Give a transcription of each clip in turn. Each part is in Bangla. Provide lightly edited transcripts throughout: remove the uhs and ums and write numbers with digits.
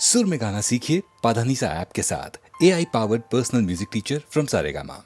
सुर में गाना सीखिए पाधानीसा ऐप के साथ। AI powered personal music teacher from Saregama.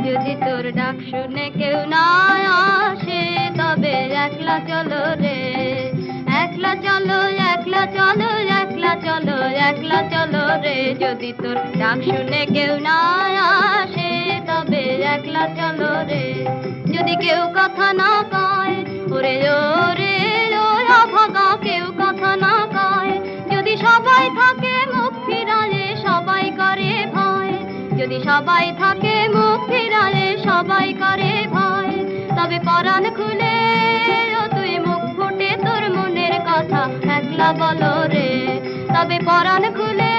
যদি তোর ডাক শুনে কেউ না আসে তবে একলা চলো রে। যদি কেউ কথা না কয় ওরে ওরে ওরা ভাগা, কেউ কথা না কয়, যদি সবাই থাকে মুখ ফিরালে সবাই করে ভয়, যদি সবাই থাকে মুখ ফিরালে সবাই করে ভয়, তবে পরাণ খুলে তুই মুখ ফুটে তোর মনের কথা একলা বলো রে। তবে পরাণ খুলে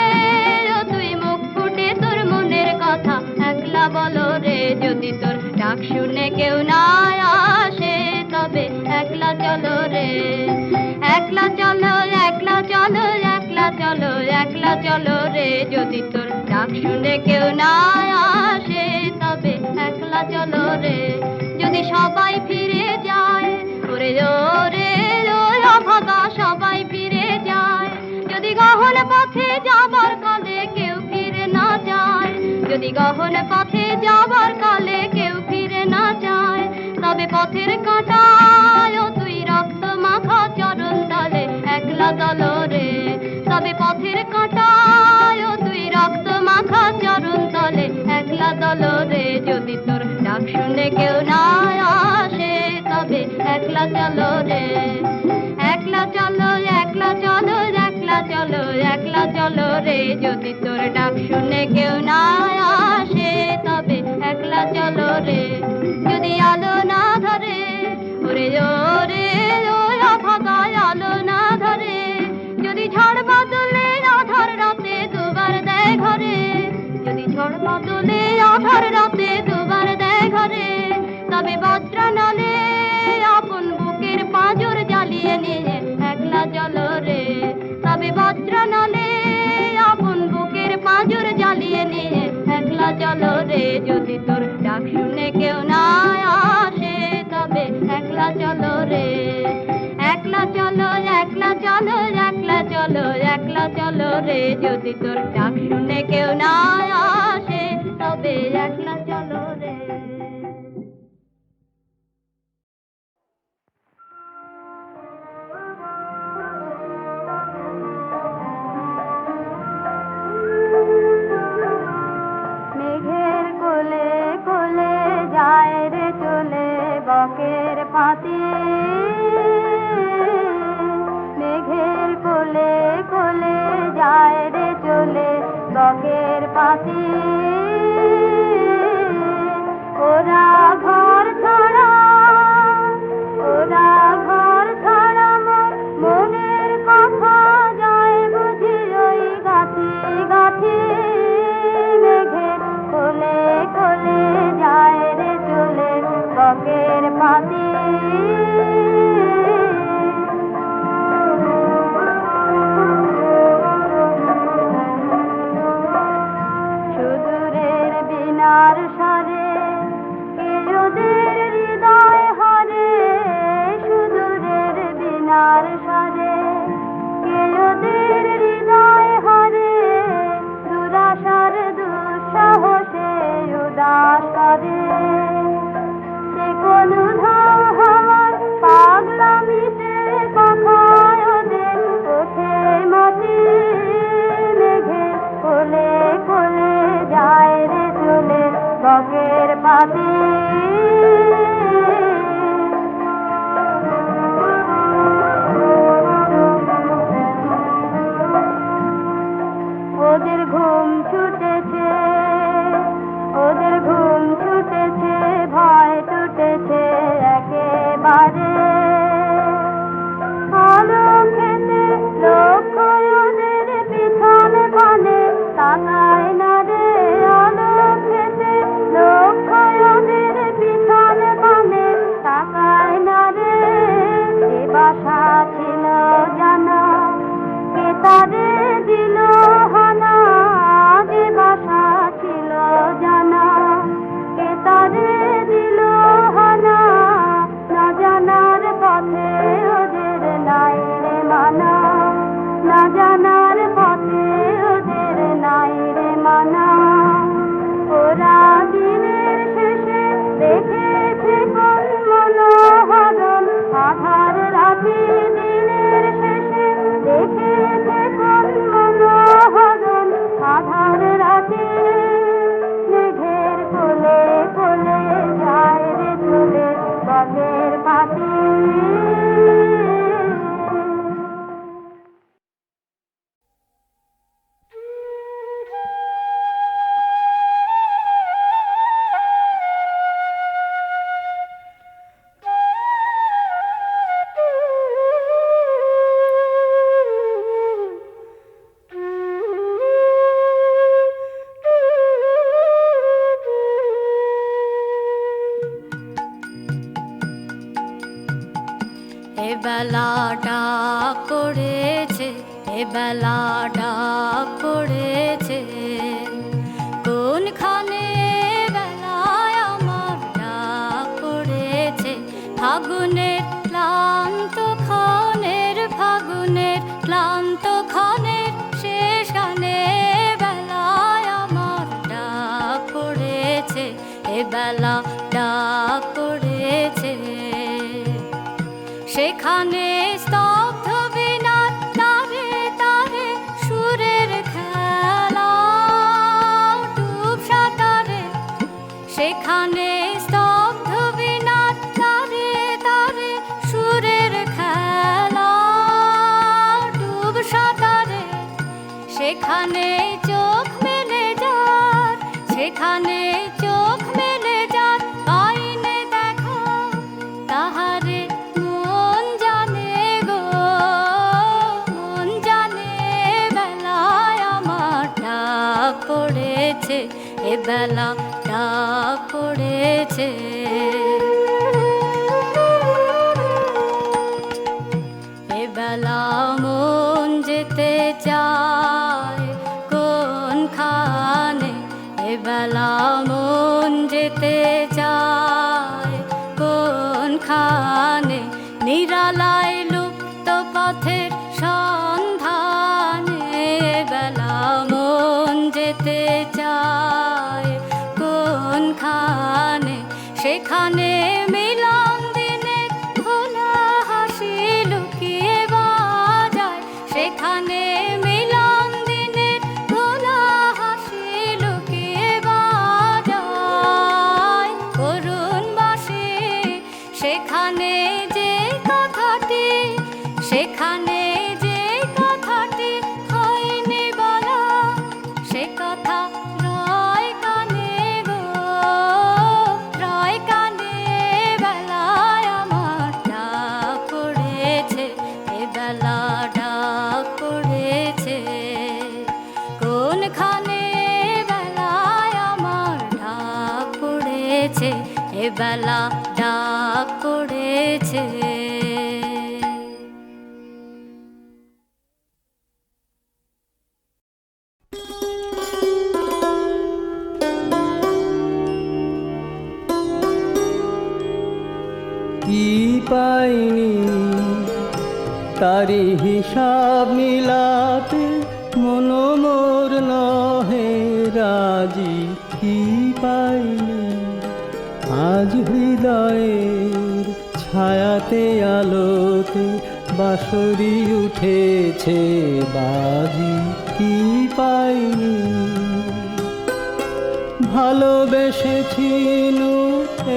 তুই মুখ ফুটে তোর মনের কথা একলা বলো রে। যদি তোর ডাক শুনে কেউ না আসে তবে একলা চলো রে। একলা চলো একলা চলো একলা চলো একলা চলো রে। যদি তোর ডাক শুনে কেউ না আসে তবে একলা চলো রে। যদি সবাই ফিরে যায় ওরে ওরে ওরা ভাগা, সবাই ফিরে যায়, যদি গহন পথে যাবার কালে কেউ ফিরে না যায়, যদি গহন পথে যাবার কালে কেউ ফিরে না যায়, তবে পথের কাঁটায় তুই রক্ত মাখা চরণ তলে একলা চলো রে। তবে পথের কাঁটায় তুই রক্ত মাখা চরণ তলে একলা চলো রে। যদি তোর ডাক শুনে কেউ না আসে তবে একলা চলো রে। একলা চলো একলা চলো একলা চলো একলা চলো রে। যদি তোর ডাক শুনে কেউ না আসে একলা চলো রে যদি আলো না ধরে ওরে ওরে ওরা ভাগায় আলো না ধরে যদি ঝড় বাদলে আধার রাতে দুবার দেয় ঘরে যদি ঝড় বাদলে আধার রাতে দুবার দেয় ঘরে তবে বজ্রা নলে আপন বুকের পাঁজর জ্বালিয়ে নিয়ে একলা চলো রে তবে বজ্রা নলে আপন বুকের পাঁজর জ্বালিয়ে নিয়ে একলা চলো রে যদি তোর ডাক শুনে কেউ না আসে তবে একলা চলো রে একলা চলো একলা চলো একলা চলো একলা চলো রে যদি তোর ডাক শুনে কেউ না আসে তবে একলা চলো রে মেঘের কোলে কোলে যায় রে চলে বকের পাতি মেঘের কোলে কোলে যায় রে চলে বকের পাতি ওরা ঘর ছাড়া ওরা ঘর ছাড়া মনের কথা যায় বুঝি ওই গাছি গাছি মেঘের কোলে কোলে যায় রে চলে বকের পাতি সুদূরের বিনার সারে কেয়োদের হৃদয় হারে সুদূরের বিনার সারে কেয়োদের হৃদয় হারে দুরাশার দুঃসাহসে উদাস করে সে কোন হাওয়ার পাগলামিতে কথায় ওদের ওঠে মাটি মেঘের কোলে কোলে যায় রে চলে বকের পাতি ওদের ঘুম ছুটেছে ওদের ঘুম ছুটেছে ভয় টুটেছে একেবারে আলো খেতে লক্ষ্য ওদের পিছনে পানে তাকায় না রে আলো খেতে লক্ষ্য ওদের পিছনে পানে তাকায় না রে যে বাসা ছিল জানা কে তারে দিল হানা যে বাসা ছিল জানা কে তারে দিল হানা না জানার পথে ওদের নাই রে মানা না জানার পথে ওদের নাই রে মানা ওরা দিনের শেষে দেখেছে কোন মনোহরণ আধার রাতে দিনের শেষে দেখেছে কোন মনোহরণ আধার রাতে মেঘের কোলে কোলে যায় রে চলে বকের পাতি এ বেলাটা পড়েছে এ বেলাটা পড়েছে কোনখানে বেলায় আমার ডাক পড়েছে ফাগুনের ক্লান্ত ক্ষণের ফাগুনের ক্লান্ত ক্ষণের শেষখানে বেলায় আমার ডাক পড়েছে এ বেলা ডাক পড়েছে সেখানে স্তব্ধ বিনা তারে তারে সুরের খেলা ডুব সাঁতারে সেখানে স্তব্ধ বিনা তারে তারে সুরের খেলা ডুব সাঁতারে সেখানে চোখ মেলে যার সেখানে চোখ মেলে এ বেলা ডাক পড়েছে। এ বেলা মন যেতে চায় কোনখানে, এ বেলা মন যেতে চায় কোনখানে, নিরালায় লুপ্ত পথের সন্ধানে। এ বেলা মন যেতে চায় কোনখানে, সেখানে মিলন দিনে ভোলা হাসি লুকিয়ে বাজায়, সেখানে মিলন দিনে ভোলা হাসি লুকিয়ে বাজায়। করুণ বাসে সেখানে যে কথাটি, সেখানে যে কথাটি হয়নি বলা, সে কথা রয় কানে গো, রয় কানে। বেলায় আমার ডাক পড়েছে, এ বেলা ডাক পড়েছে কোনখানে। বেলায় আমার ডাক পড়েছে, এ বেলা ডাক পড়েছে। কি পাইনি তারি হিসাব মিলাতে, মন মোর নহে রাজি। কি পাইনি আজ হৃদয়ের ছায়াতে আলোতে, বাঁশরি উঠেছে বাজি। কি পাইনি ভালোবেসেছিনু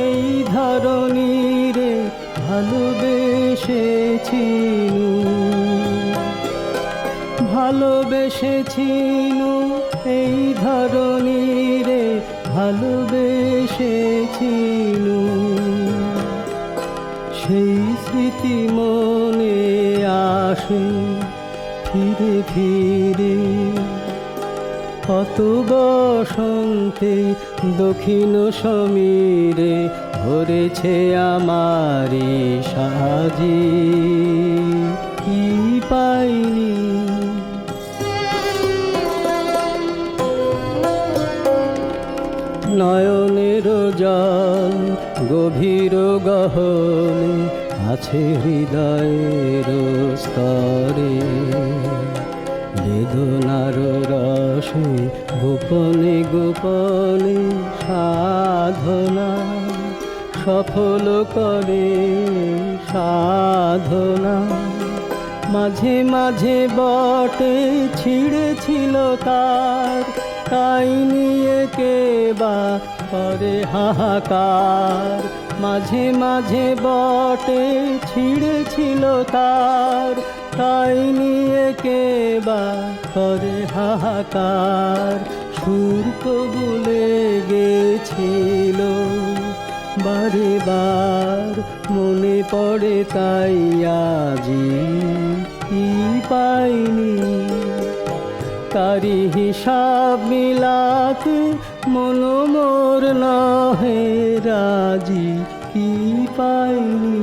এই ধরণী রে, ভালোবেসেছিনু, ভালোবেসেছিনু এই ধরণী রে, ভালোবেসেছিনু। সেই স্মৃতি মনে আসে ফিরে ফিরে, কত বসন্তে দক্ষিণ সমীরে ভরেছে আমারি সাজি। কি পাইনি নয়নের জল গভীর গহনে আছে হৃদয়ের স্তরে, বেদনার রসে গোপনে গোপনে সাধনা সফল করে সাধনা। মাঝে মাঝে বটে ছিঁড়েছিল তার, তাই নিয়ে কে বা করে হাহাকার। মাঝে মাঝে বটে ছিঁড়েছিল তার, তাই নিয়ে কে বা করে হাহাকার। সুর তো ভুলে গেছিল বারে বার, মনে পড়ে তাই আজি। কি পাইনি তারি হিসাব মিলাতে, মন মোর নহে রাজি। কি পাইনি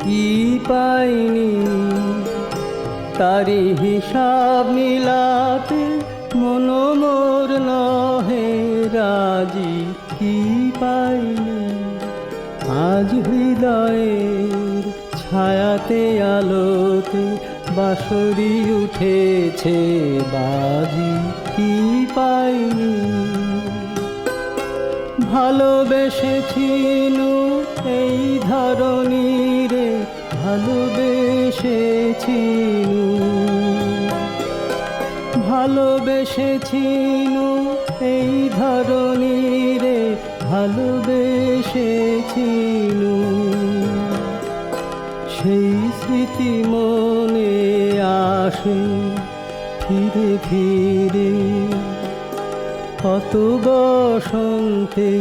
কি পাইনি তারি হিসাব মিলাতে, মন মোর নহে রাজি। কি পাইনি আজ হৃদয়ের ছায়াতে আলোতে, বাঁশরি উঠেছে বাজি। কি পাইনি ভালোবেসেছিনু এই ধরণী রে, ভালোবেসেছিনু, ভালোবেসেছিনু এই ধরণী রে, ভালোবেসেছিনু। সেই স্মৃতি মনে আসে ফিরে ফিরে, শত বসন্তে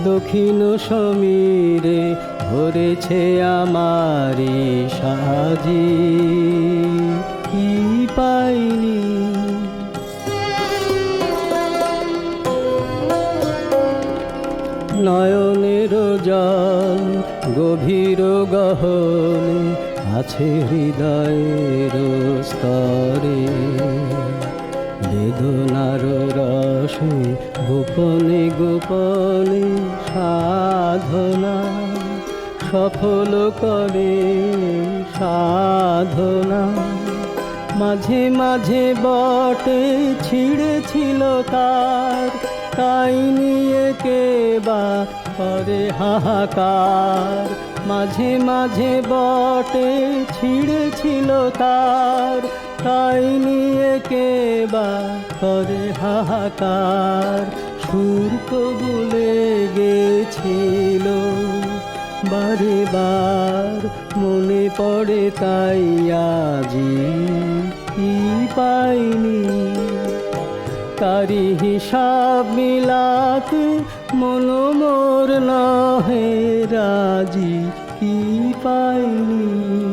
দক্ষিণ সমীরে ভরেছে আমারি সাজি, কি পাইনি নয়নের জল গভীর গহনে আছে হৃদয়ের স্তরে, বেদনার রসে গোপনে গোপনে সাধনা সফল করে সাধনা। মাঝে মাঝে বটে ছিঁড়েছিল তার, তাই নিয়ে কে বা করে হাহাকার। মাঝে মাঝে বটে ছিঁড়েছিল তার, তাই নিয়ে কে বা করে হাহাকার। সুর তো ভুলে গেছিল বারে বার, মনে পড়ে তাই আজি কি পাইনি। তারি হিসাব মিলাতে মন মোর নহে রাজি, কি পাইনি।